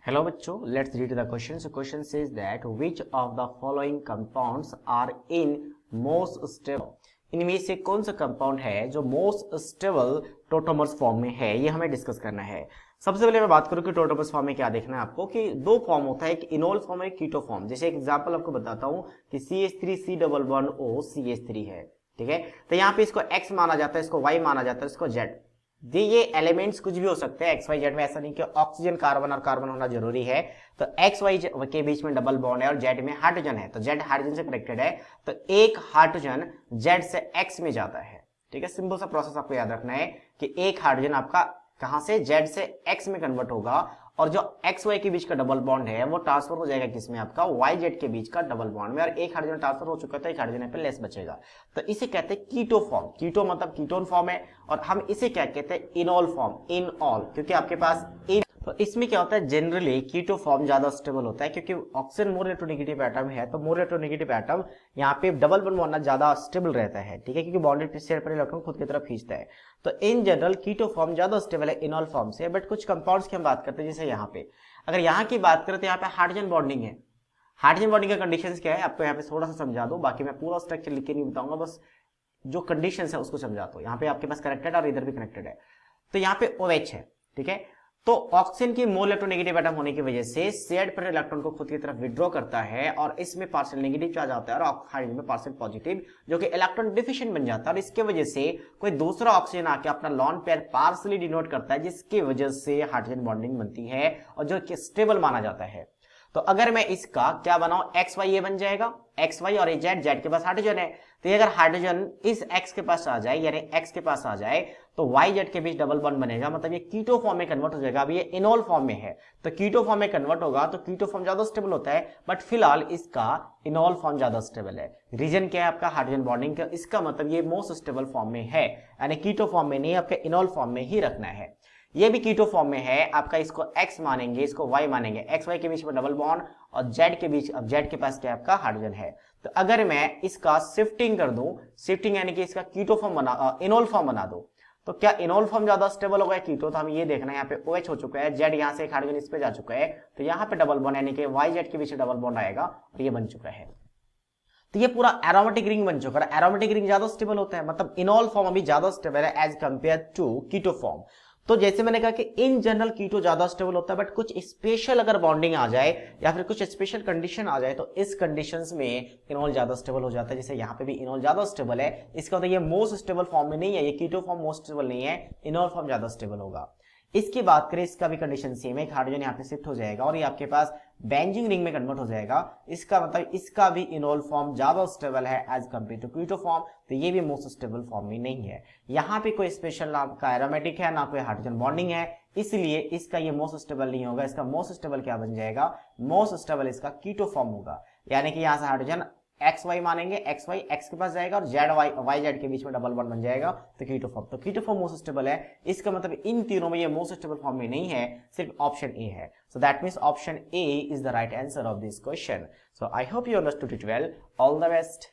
Hello बच्चों, let's read the question. So question says that which of the following compounds are in most stable? इनमें से कौन सा compound है जो मोस्ट स्टेबल टोटोमर्स फॉर्म में है, ये हमें डिस्कस करना है। सबसे पहले मैं बात करूं कि टोटोमर्स फॉर्म में क्या देखना है आपको कि दो फॉर्म होता है, एक इनोल फॉर्म और एक कीटो फॉर्म। जैसे एक एग्जांपल आपको बताता हूं कि CH3C11O CH3 है, ठीक है। तो यहाँ पे इसको X माना जाता है, इसको Y माना जाता है, इसको Z। ये एलिमेंट्स कुछ भी हो सकते हैं एक्स वाई जेड में, ऐसा नहीं कि ऑक्सीजन कार्बन और कार्बन होना जरूरी है। तो एक्स वाई के बीच में डबल बॉन्ड है और जेड में हाइड्रोजन है, तो जेड हाइड्रोजन से कनेक्टेड है, तो एक हाइड्रोजन जेड से एक्स में जाता है, ठीक है। सिंपल सा प्रोसेस आपको याद रखना है कि एक हाइड्रोजन आपका कहां से जेड से एक्स में कन्वर्ट होगा, और जो एक्स वाई के बीच का डबल बॉन्ड है वो ट्रांसफर हो जाएगा किसमें, आपका वाई जेड के बीच का डबल बॉन्ड में, और एक हाइड्रोजन ट्रांसफर हो चुका है तो एक हाइड्रोजन पे लेस बचेगा। तो इसे कहते हैं कीटो फॉर्म। कीटो मतलब कीटोन फॉर्म है, और हम इसे क्या कहते हैं, इनॉल फॉर्म, इनऑल, क्योंकि आपके पास इन। तो इसमें क्या होता है, जनरली कीटो फॉर्म ज्यादा स्टेबल होता है, क्योंकि ऑक्सीजन मोर इलेक्ट्रोनेगेटिव एटम है, तो मोर इलेक्ट्रोनेगेटिव एटम यहाँ पे डबल बॉन्ड बनना ज्यादा स्टेबल रहता है, ठीक है, क्योंकि बॉन्डेड शेयर पर इलेक्ट्रॉन खुद की तरफ खींचता है। तो इन जनरल कीटो फॉर्म ज्यादा स्टेबल है इनॉल फॉर्म से। बट कुछ कंपाउंड्स की हम बात करते हैं, जैसे यहाँ पे अगर यहाँ की बात करें तो यहाँ पे हाइड्रोजन बॉन्डिंग है। हाइड्रोजन बॉन्डिंग का कंडीशंस क्या है आपको यहाँ पे थोड़ा सा समझा दो, बाकी मैं पूरा स्ट्रक्चर लिख के नहीं बताऊंगा, बस जो कंडीशंस है उसको समझाता हूं। यहाँ पे आपके पास कनेक्टेड और इधर भी कनेक्टेड है, तो यहाँ पे OH है, ठीक है। तो ऑक्सीजन की मोल इलेक्ट्रोनेगेटिव एटम होने की वजह से शेयर्ड पर इलेक्ट्रॉन को खुद की तरफ विड्रॉ करता है, और इसमें पार्शियल नेगेटिव चार्ज आता है और हाइड्रोजन में पार्शियल पॉजिटिव, जो कि इलेक्ट्रॉन डिफिशिएंट बन जाता है, और इसके वजह से कोई दूसरा ऑक्सीजन आके अपना लॉन पेयर पार्शियली डिनोट करता है, जिसकी वजह से हाइड्रोजन बॉन्डिंग बनती है और जो कि स्टेबल माना जाता है। तो अगर मैं इसका क्या बनाऊं, एक्स वाई ये बन जाएगा, एक्स वाई और जेड, जेड के पास हाइड्रोजन है, तो अगर हाइड्रोजन इस एक्स के पास आ जाए, यानी एक्स के पास आ जाए, तो वाई जेड के बीच डबल बॉन्ड बनेगा, मतलब ये कीटो फॉर्म में कन्वर्ट हो जाएगा। अभी ये इनॉल फॉर्म में है, तो कीटो फॉर्म में कन्वर्ट होगा, तो कीटो फॉर्म ज्यादा स्टेबल होता है, बट फिलहाल इसका इनॉल फॉर्म ज्यादा स्टेबल है। रीजन क्या है आपका, हाइड्रोजन बॉन्डिंग का। इसका मतलब ये मोस्ट स्टेबल फॉर्म में है, यानी कीटो फॉर्म में नहीं, आपके इनॉल फॉर्म में ही रखना है। ये भी कीटो फॉर्म में है आपका, इसको x मानेंगे, इसको y मानेंगे, एक्स वाई के बीच में डबल बॉन्ड और z के बीच, अब z के पास क्या आपका हाइड्रोजन है। तो अगर मैं इसका शिफ्टिंग कर दूं, शिफ्टिंग यानी कि इसका कीटो फॉर्म बना, इनॉल फॉर्म बना दूं, तो क्या इनॉल फॉर्म ज्यादा स्टेबल होगा कीटो, तो हम ये देखना है, यहाँ पे OH हो चुका है, z यहाँ से एक हाइड्रोजन इस पे जा चुका है, तो यहाँ पे डबल बॉन्ड यानी कि YZ के बीच डबल बॉन्ड आएगा और ये बन चुका है। तो ये पूरा एरोमेटिक रिंग बन चुका है। एरोमेटिक रिंग ज्यादा स्टेबल होता है, मतलब इनॉल फॉर्म अभी ज्यादा स्टेबल है as compare to keto form. तो जैसे मैंने कहा कि इन जनरल कीटो ज्यादा स्टेबल होता है, बट कुछ स्पेशल अगर बॉन्डिंग आ जाए या फिर कुछ स्पेशल कंडीशन आ जाए, तो इस कंडीशंस में इनॉल ज्यादा स्टेबल हो जाता है। जैसे यहाँ पे भी इनॉल ज्यादा स्टेबल है, इसका मतलब ये मोस्ट स्टेबल फॉर्म में नहीं है, ये कीटो फॉर्म मोस्ट स्टेबल नहीं है, इनॉल फॉर्म ज्यादा स्टेबल होगा। इसकी बात करें, इसका भी कंडीशन सेम है, हाइड्रोजन यहाँ पे शिफ्ट हो जाएगा और ये आपके पास बेंजीन रिंग में कन्वर्ट हो जाएगा। इसका मतलब इसका भी इनॉल फॉर्म ज्यादा स्टेबल है as compare to keto form, तो ये भी मोस्ट स्टेबल फॉर्म में नहीं है। यहाँ पे कोई स्पेशल नाम का एरोमेटिक है, ना कोई हाइड्रोजन बॉन्डिंग है, इसलिए इसका ये मोस्ट स्टेबल नहीं होगा। इसका मोस्ट स्टेबल क्या बन जाएगा, मोस्ट स्टेबल इसका कीटो फॉर्म होगा, यानी कि यहाँ से हाइड्रोजन एक्स वाई मानेंगे, एक्स वाई एक्स के पास जाएगा और जेड वाई वाई जेड के बीच में डबल बॉन्ड बन जाएगा, तो कीटो फॉर्म। तो कीटो फॉर्म मोस्ट स्टेबल है, इसका मतलब इन तीनों में ये मोस्ट स्टेबल फॉर्म में नहीं है, सिर्फ ऑप्शन ए है। So that means option A is the right answer of this question. So I hope you understood it well. All the best.